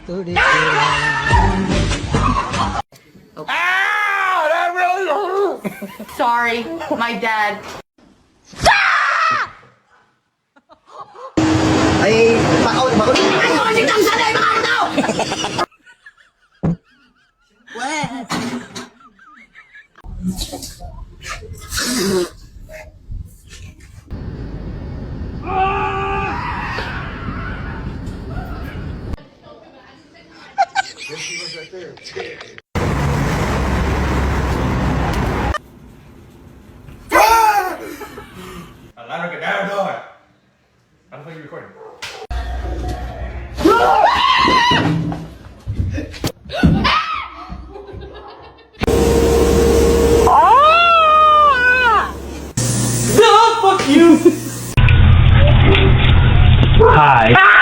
That really hurt! Sorry, my dad. Ay, bakaw. Ano kasi kang sanay mga ito? Alana, get down, dog. I don't think you're recording. Fuck you! Hi.